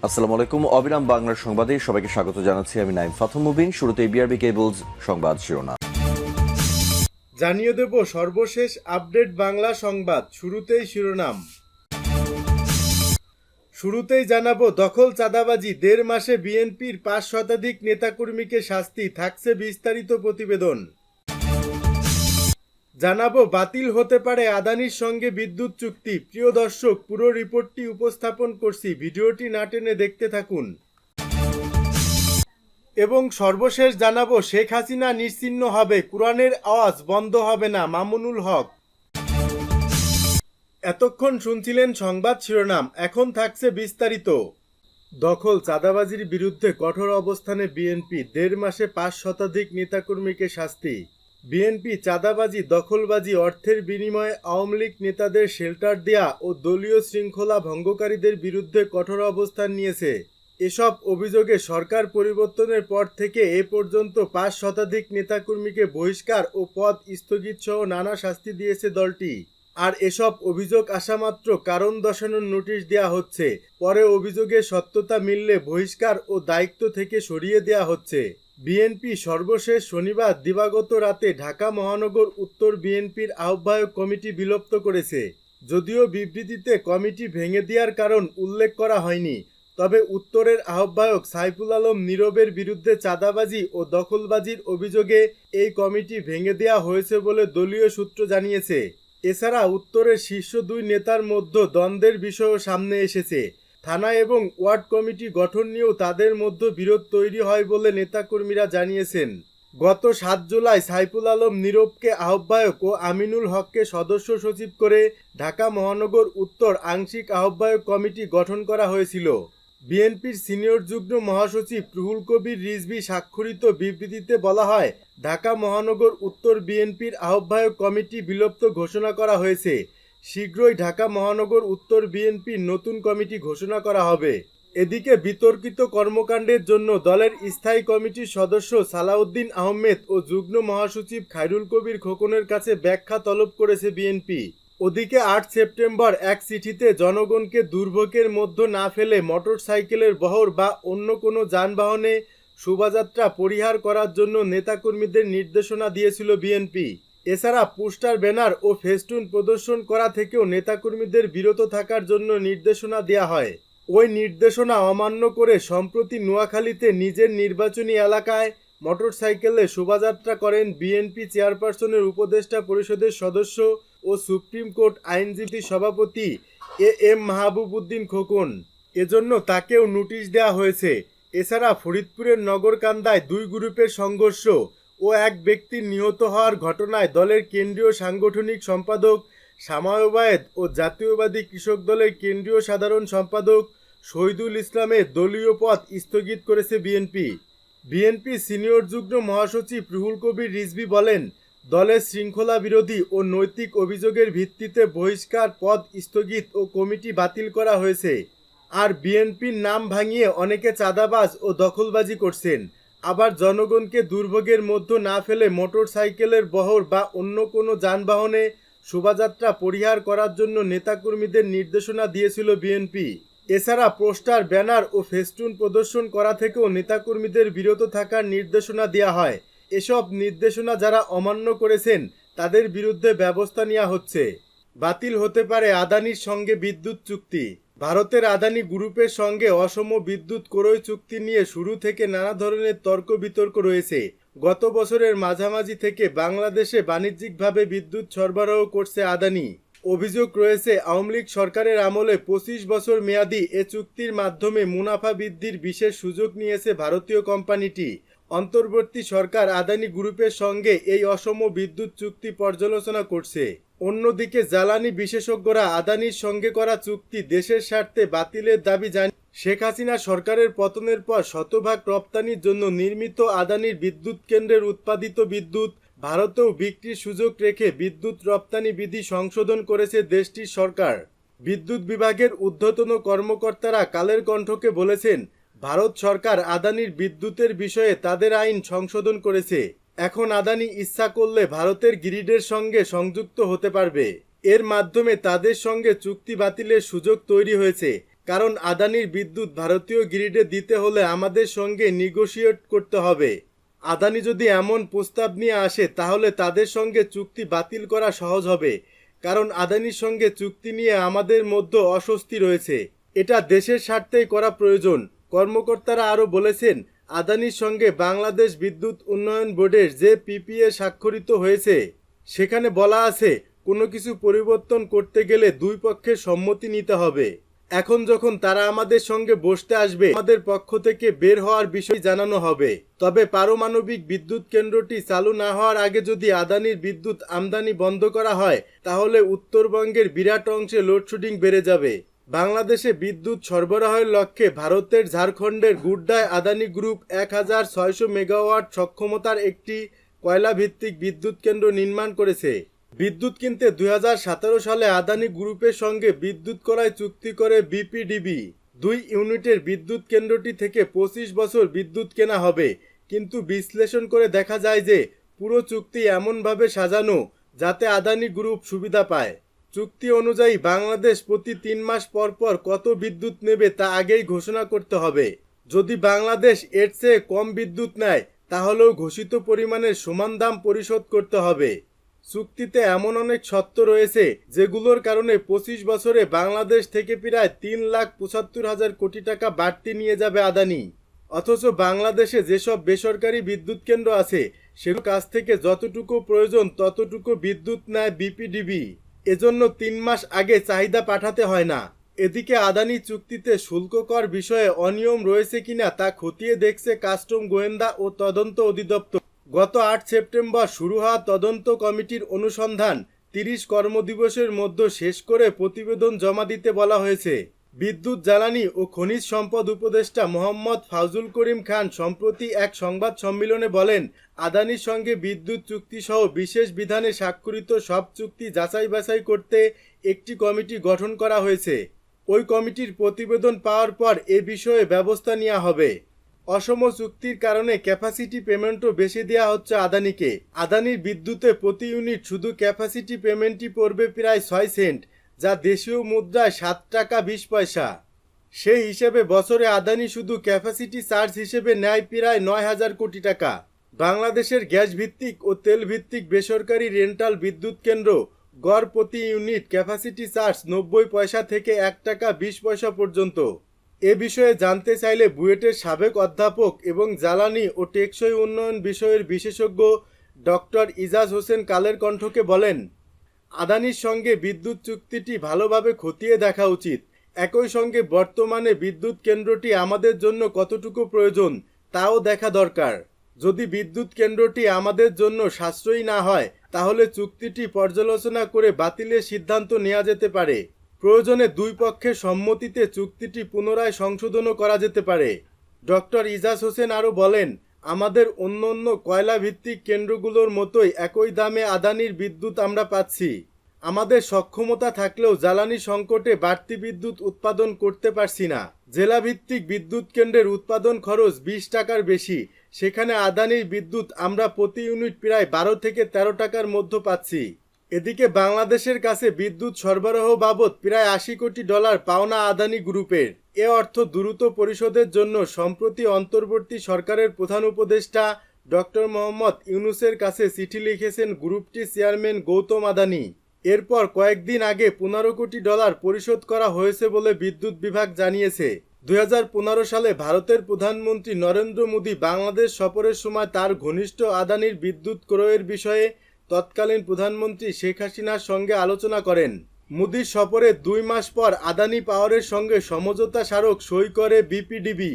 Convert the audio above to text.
আসসালামু আলাইকুম। অবিরাম বাংলার সংবাদে সবাইকে স্বাগত জানাচ্ছি। আমি নাইম ফাথুম মুবিন। শুরুতে বিআরবি কেবলস সংবাদ শিরোনাম। জানিয়ে দেব সর্বশেষ আপডেট বাংলা সংবাদ। শুরুতেই শিরোনাম। শুরুতেই জানাবো দখল চাঁদাবাজি, ১.৫ মাসে বিএনপির ৫ শতাধিক নেতাকর্মীকে শাস্তি, থাকছে বিস্তারিত প্রতিবেদন। জানাবো বাতিল হতে পারে আদানির সঙ্গে বিদ্যুৎ চুক্তি। প্রিয় দর্শক, পুরো রিপোর্টটি উপস্থাপন করছি, ভিডিওটি না টেনে দেখতে থাকুন। এবং সর্বশেষ জানাবো শেখ হাসিনা নিশ্চিহ্ন হবে, কোরআনের আওয়াজ বন্ধ হবে না, মামুনুল হক। এতক্ষণ শুনছিলেন সংবাদ শিরোনাম, এখন থাকছে বিস্তারিত। দখল চাঁদাবাজির বিরুদ্ধে কঠোর অবস্থানে বিএনপি, ১.৫ মাসে ৫ শতাধিক নেতাকর্মীকে শাস্তি। বিএনপি চাঁদাবাজি, দখলবাজি, অর্থের বিনিময়ে আওয়ামী লীগ নেতাদের শেল্টার দেয়া ও দলীয় শৃঙ্খলা ভঙ্গকারীদের বিরুদ্ধে কঠোর অবস্থান নিয়েছে। এসব অভিযোগে সরকার পরিবর্তনের পর থেকে এ পর্যন্ত ৫ শতাধিক নেতাকর্মীকে বহিষ্কার ও পদ স্থগিত সহ নানা শাস্তি দিয়েছে দলটি। আর এসব অভিযোগ আসামাত্র কারণ দর্শানোর নোটিশ দেয়া হচ্ছে, পরে অভিযোগের সত্যতা মিললে বহিষ্কার ও দায়িত্ব থেকে সরিয়ে দেয়া হচ্ছে। বিএনপি সর্বশেষ শনিবার দিবাগত রাতে ঢাকা মহানগর উত্তর বিএনপির আহ্বায়ক কমিটি বিলুপ্ত করেছে। যদিও বিবৃতিতে কমিটি ভেঙে দেওয়ার কারণ উল্লেখ করা হয়নি, তবে উত্তরের আহ্বায়ক সাইফুল আলম নীরবের বিরুদ্ধে চাঁদাবাজি ও দখলবাজির অভিযোগে এই কমিটি ভেঙে দেওয়া হয়েছে বলে দলীয় সূত্র জানিয়েছে। এছাড়া উত্তরের শীর্ষ দুই নেতার মধ্যে দ্বন্দ্বের বিষয়ও সামনে এসেছে। থানা এবং ওয়ার্ড কমিটি গঠন নিয়েও তাদের মধ্যে বিরোধ তৈরি হয় বলে নেতাকর্মীরা জানিয়েছেন। গত ৭ জুলাই সাইফুল আলম নীরবকে আহ্বায়ক ও আমিনুল হককে সদস্য সচিব করে ঢাকা মহানগর উত্তর আংশিক আহ্বায়ক কমিটি গঠন করা হয়েছিল। বিএনপির সিনিয়র যুগ্ম মহাসচিব রুহুল কবির রিজভী স্বাক্ষরিত বিবৃতিতে বলা হয়, ঢাকা মহানগর উত্তর বিএনপির আহ্বায়ক কমিটি বিলুপ্ত ঘোষণা করা হয়েছে। শীঘ্রই ঢাকা মহানগর উত্তর বিএনপির নতুন কমিটি ঘোষণা করা হবে। এদিকে বিতর্কিত কর্মকাণ্ডের জন্য দলের স্থায়ী কমিটির সদস্য সালাউদ্দিন আহমেদ ও যুগ্ম মহাসচিব খায়রুল কবির খোকনের কাছে ব্যাখ্যা তলব করেছে বিএনপি। ওদিকে ৮ সেপ্টেম্বর এক চিঠিতে জনগণকে দুর্ভোগের মধ্যে না ফেলে মোটরসাইকেলের বহর বা অন্য কোনো যানবাহনে শোভাযাত্রা পরিহার করার জন্য নেতাকর্মীদের নির্দেশনা দিয়েছিল বিএনপি। এছাড়া পোস্টার, ব্যানার ও ফেস্টুন প্রদর্শন করা থেকেও নেতাকর্মীদের বিরত থাকার জন্য নির্দেশনা দেয়া হয়। ওই নির্দেশনা অমান্য করে সম্প্রতি নোয়াখালীতে নিজের নির্বাচনী এলাকায় মোটরসাইকেলে শোভাযাত্রা করেন বিএনপি চেয়ারপারসনের উপদেষ্টা পরিষদের সদস্য ও সুপ্রিম কোর্ট আইনজীবী সভাপতি এম মাহবুব উদ্দিন খোকন। এজন্য তাকেও নোটিশ দেওয়া হয়েছে। এছাড়া ফরিদপুরের নগরকান্দায় ২ গ্রুপের সংঘর্ষ ও এক ব্যক্তির নিহত হওয়ার ঘটনায় দলের কেন্দ্রীয় সাংগঠনিক সম্পাদক শামা ওবায়েদ ও জাতীয়বাদী কৃষক দলের কেন্দ্রীয় সাধারণ সম্পাদক শহীদুল ইসলামের দলীয় পদ স্থগিত করেছে বিএনপি। বিএনপি সিনিয়র যুগ্ম মহাসচিব রুহুল কবির রিজভী বলেন, দলের শৃঙ্খলা বিরোধী ও নৈতিক অভিযোগের ভিত্তিতে বহিষ্কার, পদ স্থগিত ও কমিটি বাতিল করা হয়েছে। আর বিএনপির নাম ভাঙিয়ে অনেকে চাঁদাবাজ ও দখলবাজি করছেন। আবার জনগণকে দুর্ভোগের মধ্যে না ফেলে মোটরসাইকেলের বহর বা অন্য কোনো যানবাহনে শোভাযাত্রা পরিহার করার জন্য নেতাকর্মীদের নির্দেশনা দিয়েছিল বিএনপি। এছাড়া পোস্টার, ব্যানার ও ফেস্টুন প্রদর্শন করা থেকেও নেতাকর্মীদের বিরত থাকার নির্দেশনা দেওয়া হয়। এসব নির্দেশনা যারা অমান্য করেছেন তাদের বিরুদ্ধে ব্যবস্থা নেওয়া হচ্ছে। বাতিল হতে পারে আদানির সঙ্গে বিদ্যুৎ চুক্তি। ভারতের আদানি গ্রুপের সঙ্গে অসম বিদ্যুৎ ক্রয় চুক্তি নিয়ে শুরু থেকে নানা ধরনের তর্ক বিতর্ক রয়েছে। গত বছরের মাঝামাঝি থেকে বাংলাদেশে বাণিজ্যিকভাবে বিদ্যুৎ সরবরাহ করছে আদানি। অভিযোগ রয়েছে, আওয়ামী লীগ সরকারের আমলে ২৫ বছর মেয়াদী এ চুক্তির মাধ্যমে মুনাফা বৃদ্ধির বিশেষ সুযোগ নিয়েছে ভারতীয় কোম্পানিটি। অন্তর্বর্তী সরকার আদানি গ্রুপের সঙ্গে এই অসম বিদ্যুৎ চুক্তি পর্যালোচনা করছে। অন্যদিকে জ্বালানি বিশেষজ্ঞরা আদানির সঙ্গে করা চুক্তি দেশের স্বার্থে বাতিলের দাবি জানিয়ে শেখ হাসিনা সরকারের পতনের পর শতভাগ রপ্তানির জন্য নির্মিত আদানির বিদ্যুৎ কেন্দ্রের উৎপাদিত বিদ্যুৎ ভারতেও বিক্রির সুযোগ রেখে বিদ্যুৎ রপ্তানি বিধি সংশোধন করেছে দেশটির সরকার। বিদ্যুৎ বিভাগের ঊর্ধ্বতন কর্মকর্তারা কালের কণ্ঠকে বলেছেন, ভারত সরকার আদানির বিদ্যুতের বিষয়ে তাদের আইন সংশোধন করেছে। এখন আদানি ইচ্ছা করলে ভারতের গ্রিডের সঙ্গে সংযুক্ত হতে পারবে। এর মাধ্যমে তাদের সঙ্গে চুক্তি বাতিলের সুযোগ তৈরি হয়েছে। কারণ আদানির বিদ্যুৎ ভারতীয় গ্রিডে দিতে হলে আমাদের সঙ্গে নেগোশিয়েট করতে হবে। আদানি যদি এমন প্রস্তাব নিয়ে আসে তাহলে তাদের সঙ্গে চুক্তি বাতিল করা সহজ হবে, কারণ আদানির সঙ্গে চুক্তি নিয়ে আমাদের মধ্যে অস্বস্তি রয়েছে। এটা দেশের স্বার্থেই করা প্রয়োজন। কর্মকর্তারা আরও বলেছেন, আদানির সঙ্গে বাংলাদেশ বিদ্যুৎ উন্নয়ন বোর্ডের যে পিপিএ স্বাক্ষরিত হয়েছে সেখানে বলা আছে কোনো কিছু পরিবর্তন করতে গেলে দুই পক্ষের সম্মতি নিতে হবে। এখন যখন তারা আমাদের সঙ্গে বসতে আসবে, আমাদের পক্ষ থেকে বের হওয়ার বিষয় জানানো হবে। তবে পারমাণবিক বিদ্যুৎ কেন্দ্রটি চালু না হওয়ার আগে যদি আদানির বিদ্যুৎ আমদানি বন্ধ করা হয় তাহলে উত্তরবঙ্গের বিরাট অংশে লোডশেডিং বেড়ে যাবে। বাংলাদেশে বিদ্যুৎ সরবরাহের লক্ষ্যে ভারতের ঝাড়খণ্ডের গুড্ডায় আদানি গ্রুপ 1600 মেগাওয়াট সক্ষমতার একটি কয়লা ভিত্তিক বিদ্যুৎ কেন্দ্র নির্মাণ করেছে। বিদ্যুৎ কিনতে 2017 সালে আদানি গ্রুপের সঙ্গে বিদ্যুৎ ক্রয় চুক্তি করে বিপিডিবি। 2 ইউনিটের বিদ্যুৎ কেন্দ্রটি থেকে 25 বছর বিদ্যুৎ কেনা হবে, কিন্তু বিশ্লেষণ করে দেখা যায় যে পুরো চুক্তি এমনভাবে সাজানো যাতে আদানি গ্রুপ সুবিধা পায়। চুক্তি অনুযায়ী বাংলাদেশ প্রতি 3 মাস পর পর কত বিদ্যুৎ নেবে তা আগেই ঘোষণা করতে হবে। যদি বাংলাদেশ এর চেয়ে কম বিদ্যুৎ নেয় তাহলেও ঘোষিত পরিমাণের সমান দাম পরিশোধ করতে হবে। চুক্তিতে এমন অনেক শর্ত রয়েছে যেগুলোর কারণে 25 বছরে বাংলাদেশ থেকে প্রায় 3,75,000 কোটি টাকা বাড়তি নিয়ে যাবে আদানি। অথচ বাংলাদেশে যেসব বেসরকারি বিদ্যুৎ কেন্দ্র আছে সেগুলোর কাছ থেকে যতটুকু প্রয়োজন ততটুকু বিদ্যুৎ নেয় বিপিডিবি। এজন্য 3 মাস আগে চাহিদা পাঠাতে হয় না। এদিকে আদানি চুক্তিতে শুল্ক কর বিষয়ে অনিয়ম রয়েছে কিনা তা খতিয়ে দেখছে কাস্টম গোয়েন্দা ও তদন্ত অধিদপ্তর। গত 8 সেপ্টেম্বর শুরু হওয়া তদন্ত কমিটির অনুসন্ধান 30 কর্মদিবসের মধ্যে শেষ করে প্রতিবেদন জমা দিতে বলা হয়েছে। বিদ্যুৎ জ্বালানি ও খনিজ সম্পদ উপদেষ্টা মোহাম্মদ ফাউজুল করিম খান সম্প্রতি এক সংবাদ সম্মেলনে বলেন, আদানির সঙ্গে বিদ্যুৎ চুক্তি সহ বিশেষ বিধানে স্বাক্ষরিত সব চুক্তি যাচাই বাছাই করতে একটি কমিটি গঠন করা হয়েছে। ওই কমিটির প্রতিবেদন পাওয়ার পর এ বিষয়ে ব্যবস্থা নেওয়া হবে। অসম চুক্তির কারণে ক্যাপাসিটি পেমেন্টও বেশি দেওয়া হচ্ছে আদানিকে। আদানির বিদ্যুতে প্রতি ইউনিট শুধু ক্যাপাসিটি পেমেন্টই পড়বে প্রায় 6 সেন্ট, যা দেশীয় মুদ্রায় 7 টাকা 20 পয়সা। সেই হিসেবে বছরে আদানি শুধু ক্যাপাসিটি চার্জ হিসেবে নেয় প্রায় 9,000 কোটি টাকা। বাংলাদেশের গ্যাস ভিত্তিক ও তেল ভিত্তিক বেসরকারি রেন্টাল বিদ্যুৎ কেন্দ্র গড় প্রতি ইউনিট ক্যাপাসিটি চার্জ 90 পয়সা থেকে 1 টাকা 20 পয়সা পর্যন্ত। এ বিষয়ে জানতে চাইলে বুয়েটের সাবেক অধ্যাপক এবং জ্বালানি ও টেকসই উন্নয়ন বিষয়ের বিশেষজ্ঞ ডক্টর ইজাজ হোসেন কালের কণ্ঠকে বলেন, আদানির সঙ্গে বিদ্যুৎ চুক্তিটি ভালোভাবে খতিয়ে দেখা উচিত। একই সঙ্গে বর্তমানে বিদ্যুৎ কেন্দ্রটি আমাদের জন্য কতটুকু প্রয়োজন তাও দেখা দরকার। যদি বিদ্যুৎ কেন্দ্রটি আমাদের জন্য সাশ্রয়ী না হয় তাহলে চুক্তিটি পর্যালোচনা করে বাতিলের সিদ্ধান্ত নেওয়া যেতে পারে। প্রয়োজনে দুই পক্ষের সম্মতিতে চুক্তিটি পুনরায় সংশোধনও করা যেতে পারে। ডক্টর ইজাজ হোসেন আরও বলেন, আমাদের অন্যান্য কয়লা ভিত্তিক কেন্দ্রগুলোর মতোই একই দামে আদানির বিদ্যুৎ আমরা পাচ্ছি। আমাদের সক্ষমতা থাকলেও জ্বালানি সংকটে বাড়তি বিদ্যুৎ উৎপাদন করতে পারছি না। জেলাভিত্তিক বিদ্যুৎ কেন্দ্রের উৎপাদন খরচ 20 টাকার বেশি, সেখানে আদানির বিদ্যুৎ আমরা প্রতি ইউনিট প্রায় 12 থেকে 13 টাকার মধ্যে পাচ্ছি। এদিকে বাংলাদেশের কাছে বিদ্যুৎ সরবরাহ বাবদ প্রায় $80 কোটি পাওনা আদানি গ্রুপের। এ অর্থ দ্রুত পরিশোধের জন্য সম্প্রতি অন্তর্বর্তী সরকারের প্রধান উপদেষ্টা ডক্টর মোহাম্মদ ইউনূসের কাছে চিঠি লিখেছেন গ্রুপটির চেয়ারম্যান গৌতম আদানি। এরপর কয়েকদিন আগে $15 কোটি পরিশোধ করা হয়েছে বলে বিদ্যুৎ বিভাগ জানিয়েছে। 2015 সালে ভারতের প্রধানমন্ত্রী নরেন্দ্র মোদী বাংলাদেশ সফরের সময় তার ঘনিষ্ঠ আদানির বিদ্যুৎ ক্রয়ের বিষয়ে তৎকালীন প্রধানমন্ত্রী শেখ হাসিনার সঙ্গে আলোচনা করেন। মোদীর সফরের 2 মাস পর আদানি পাওয়ারের সঙ্গে সমঝোতা স্মারক সই করে বিপিডিবি।